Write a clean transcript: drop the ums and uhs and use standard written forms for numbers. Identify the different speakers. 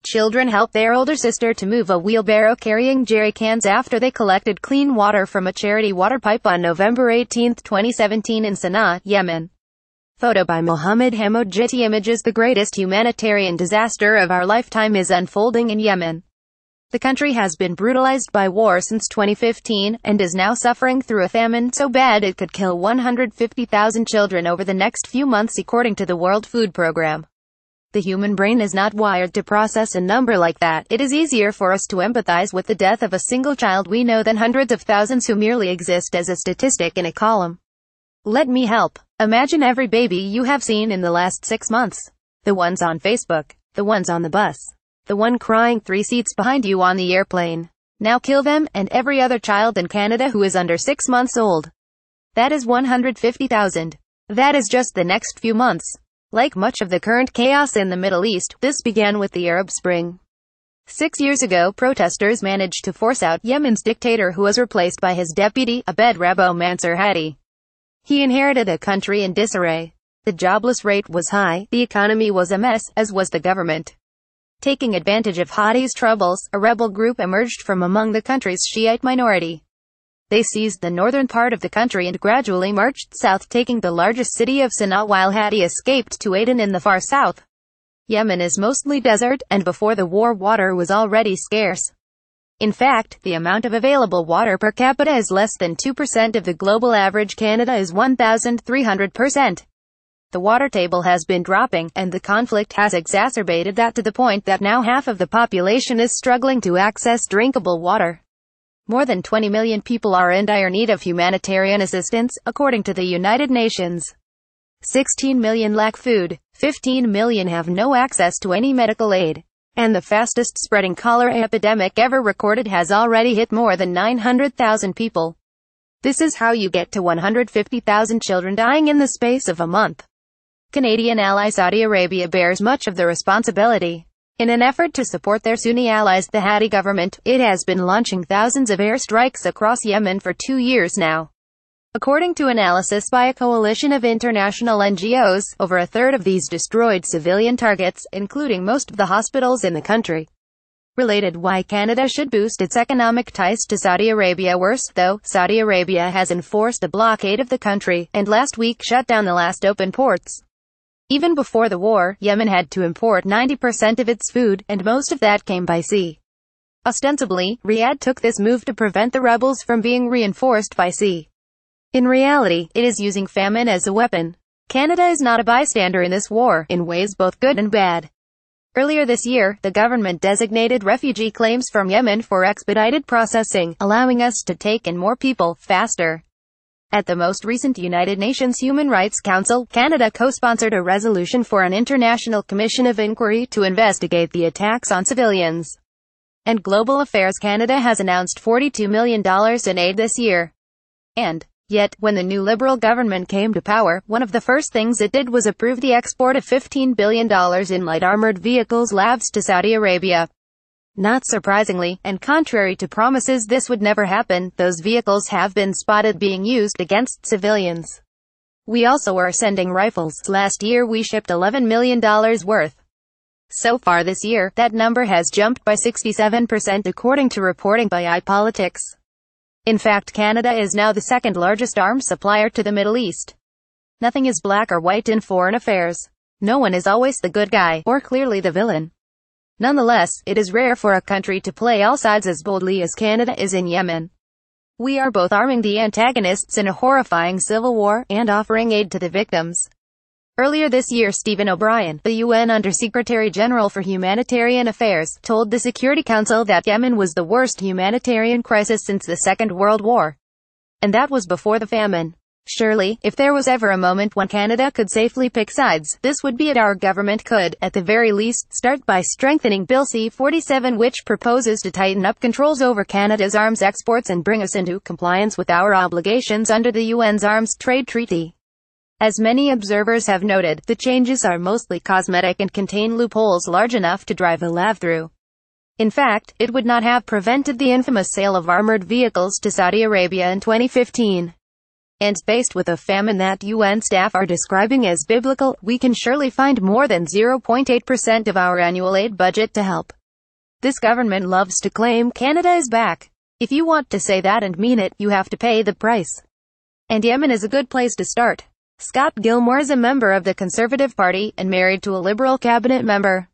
Speaker 1: Children helped their older sister to move a wheelbarrow carrying jerry cans after they collected clean water from a charity water pipe on November 18, 2017 in Sana'a, Yemen. Photo by Mohammed HamoudGetty Images. The greatest humanitarian disaster of our lifetime is unfolding in Yemen. The country has been brutalized by war since 2015, and is now suffering through a famine so bad it could kill 150,000 children over the next few months, according to the World Food Programme. The human brain is not wired to process a number like that. It is easier for us to empathize with the death of a single child we know than hundreds of thousands who merely exist as a statistic in a column. Let me help. Imagine every baby you have seen in the last 6 months. The ones on Facebook. The ones on the bus. The one crying 3 seats behind you on the airplane. Now kill them, and every other child in Canada who is under 6 months old. That is 150,000. That is just the next few months. Like much of the current chaos in the Middle East, this began with the Arab Spring. 6 years ago, protesters managed to force out Yemen's dictator, who was replaced by his deputy, Abed Rabbo Mansur Hadi. He inherited a country in disarray. The jobless rate was high, the economy was a mess, as was the government. Taking advantage of Hadi's troubles, a rebel group emerged from among the country's Shiite minority. They seized the northern part of the country and gradually marched south, taking the largest city of Sana'a, while Hadi escaped to Aden in the far south. Yemen is mostly desert, and before the war water was already scarce. In fact, the amount of available water per capita is less than 2% of the global average. Canada is 1,300%. The water table has been dropping, and the conflict has exacerbated that to the point that now half of the population is struggling to access drinkable water. More than 20 million people are in dire need of humanitarian assistance, according to the United Nations. 16 million lack food, 15 million have no access to any medical aid, and the fastest spreading cholera epidemic ever recorded has already hit more than 900,000 people. This is how you get to 150,000 children dying in the space of a month. Canadian ally Saudi Arabia bears much of the responsibility. In an effort to support their Sunni allies, the Hadi government, it has been launching thousands of airstrikes across Yemen for 2 years now. According to analysis by a coalition of international NGOs, over a third of these destroyed civilian targets, including most of the hospitals in the country. Related: why Canada should boost its economic ties to Saudi Arabia. Worse, though, Saudi Arabia has enforced a blockade of the country, and last week shut down the last open ports. Even before the war, Yemen had to import 90% of its food, and most of that came by sea. Ostensibly, Riyadh took this move to prevent the rebels from being reinforced by sea. In reality, it is using famine as a weapon. Canada is not a bystander in this war, in ways both good and bad. Earlier this year, the government designated refugee claims from Yemen for expedited processing, allowing us to take in more people, faster. At the most recent United Nations Human Rights Council, Canada co-sponsored a resolution for an international commission of inquiry to investigate the attacks on civilians. And Global Affairs Canada has announced $42 million in aid this year. And yet, when the new Liberal government came to power, one of the first things it did was approve the export of $15 billion in light armored vehicles labs to Saudi Arabia. Not surprisingly, and contrary to promises this would never happen, those vehicles have been spotted being used against civilians. We also are sending rifles. Last year we shipped $11 million worth. So far this year, that number has jumped by 67%, according to reporting by iPolitics. In fact, Canada is now the second largest arms supplier to the Middle East. Nothing is black or white in foreign affairs. No one is always the good guy, or clearly the villain. Nonetheless, it is rare for a country to play all sides as boldly as Canada is in Yemen. We are both arming the antagonists in a horrifying civil war, and offering aid to the victims. Earlier this year, Stephen O'Brien, the UN Under-Secretary General for Humanitarian Affairs, told the Security Council that Yemen was the worst humanitarian crisis since the Second World War. And that was before the famine. Surely, if there was ever a moment when Canada could safely pick sides, this would be it. Our government could, at the very least, start by strengthening Bill C-47, which proposes to tighten up controls over Canada's arms exports and bring us into compliance with our obligations under the UN's Arms Trade Treaty. As many observers have noted, the changes are mostly cosmetic and contain loopholes large enough to drive a lav through. In fact, it would not have prevented the infamous sale of armored vehicles to Saudi Arabia in 2015. And faced with a famine that UN staff are describing as biblical, we can surely find more than 0.8% of our annual aid budget to help. This government loves to claim Canada is back. If you want to say that and mean it, you have to pay the price. And Yemen is a good place to start. Scott Gilmore is a member of the Conservative Party, and married to a Liberal cabinet member.